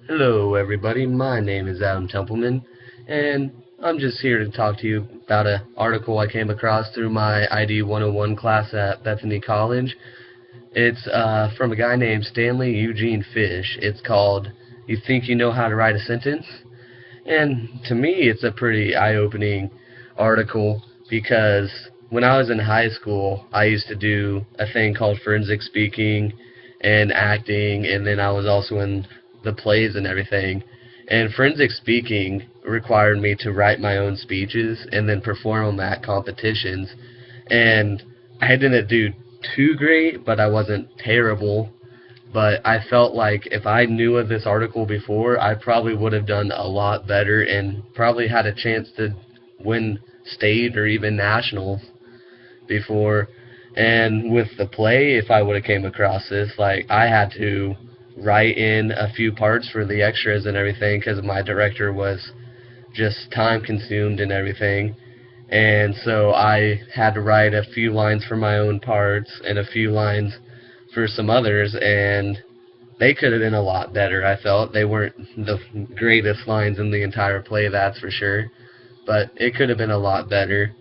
Hello, everybody. My name is Adam Templeman, and I'm just here to talk to you about an article I came across through my ID 101 class at Bethany College. It's from a guy named Stanley Eugene Fish. It's called "You Think You Know How to Write a Sentence?" And to me, it's a pretty eye-opening article because when I was in high school, I used to do a thing called forensic speaking and acting, and then I was also in the plays and everything. And forensic speaking required me to write my own speeches and then perform them at competitions. And I didn't do too great, but I wasn't terrible. But I felt like if I knew of this article before, I probably would have done a lot better and probably had a chance to win state or even nationals before. And with the play, if I would have came across this, like I had to write in a few parts for the extras and everything because my director was just time consumed and everything. And so I had to write a few lines for my own parts and a few lines for some others, and they could have been a lot better. I felt they weren't the greatest lines in the entire play, that's for sure, but it could have been a lot better.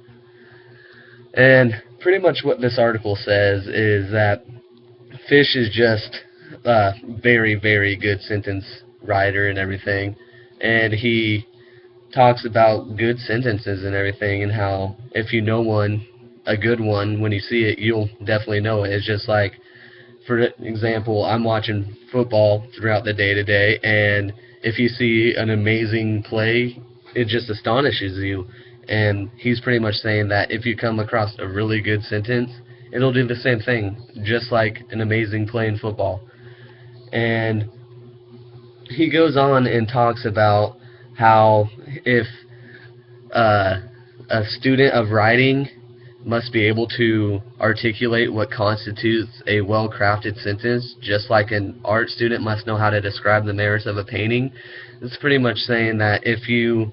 And pretty much what this article says is that Fish is just a very, very good sentence writer and everything, and he talks about good sentences and everything, and how if you know one, a good one, when you see it, you'll definitely know it. It's just like, for example, I'm watching football throughout the day to day, and if you see an amazing play, it just astonishes you. And he's pretty much saying that if you come across a really good sentence, it'll do the same thing, just like an amazing play in football. And he goes on and talks about how if uh, a student of writing must be able to articulate what constitutes a well-crafted sentence, just like an art student must know how to describe the merits of a painting. It's pretty much saying that if you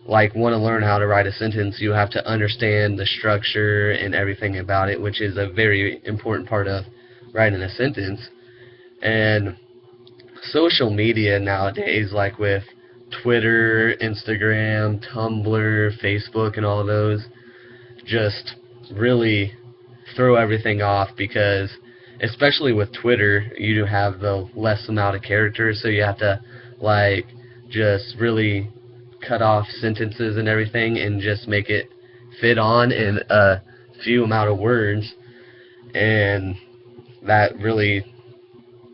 want to learn how to write a sentence, you have to understand the structure and everything about it, which is a very important part of writing a sentence. And social media nowadays, like with Twitter, Instagram, Tumblr, Facebook, and all of those, just really throw everything off because, especially with Twitter, you have the less amount of characters, so you have to just really cut off sentences and everything and just make it fit on in a few amount of words, and that really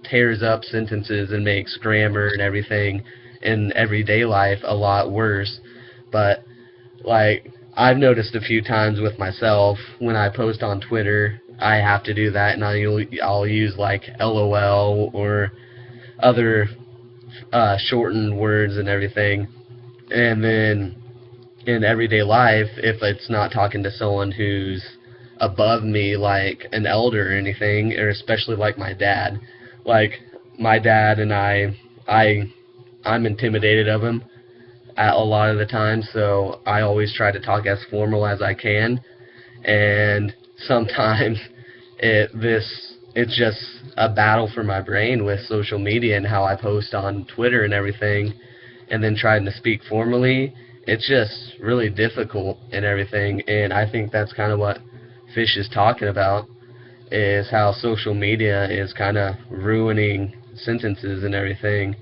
tears up sentences and makes grammar and everything in everyday life a lot worse. But I've noticed a few times with myself when I post on Twitter, I have to do that, and I'll use LOL or other shortened words and everything. And then in everyday life, if it's not talking to someone who's above me, like an elder or anything, or especially like my dad, my dad and I'm intimidated of him at a lot of the time, so I always try to talk as formal as I can. And sometimes it's just a battle for my brain with social media and how I post on Twitter and everything, and then trying to speak formally. It's just really difficult and everything, and I think that's kind of what Fish is talking about, is how social media is kind of ruining sentences and everything.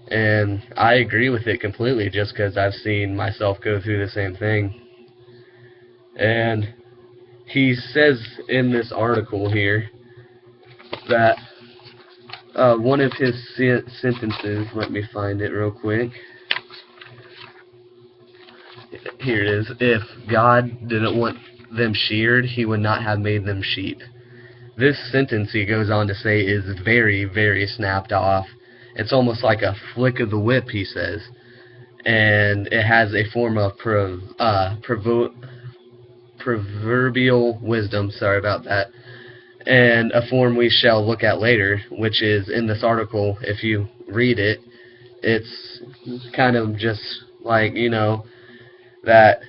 And I agree with it completely just because I've seen myself go through the same thing. And he says in this article here that one of his sentences, let me find it real quick. Here it is. If God didn't want them sheared, he would not have made them sheep. This sentence, he goes on to say, is very, very snapped off. It's almost like a flick of the whip, he says. And it has a form of proverbial wisdom, sorry about that, and a form we shall look at later, which is in this article. If you read it, it's kind of just that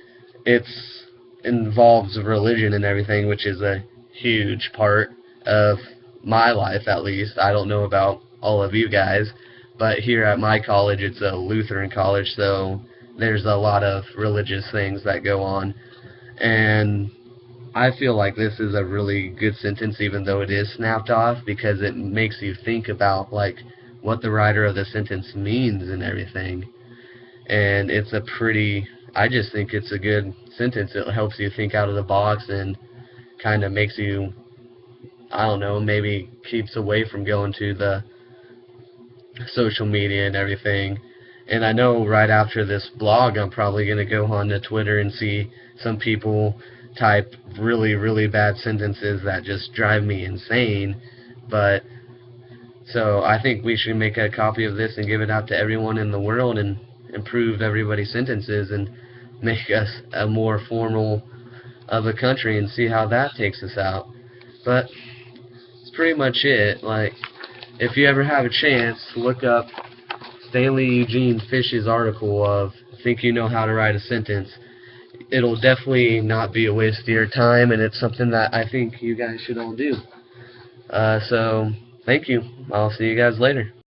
it's involves religion and everything, which is a huge part of my life, at least. I don't know about all of you guys, But here at my college, it's a Lutheran college, so there's a lot of religious things that go on. And I feel like this is a really good sentence, even though it is snapped off, because it makes you think about like what the writer of the sentence means and everything. And it's a pretty, I just think it's a good sentence. It helps you think out of the box and kind of makes you, I don't know, maybe keeps away from going to the social media and everything. And I know right after this blog, I'm probably going to go on to Twitter and see some people type really, really bad sentences that just drive me insane. But so I think we should make a copy of this and give it out to everyone in the world and improve everybody's sentences and make us a more formal of a country and see how that takes us out. But it's pretty much it. Like, if you ever have a chance, look up Stanley Eugene Fish's article of Think You Know How to Write a Sentence. It'll definitely not be a waste of your time, and it's something that I think you guys should all do. So, thank you. I'll see you guys later.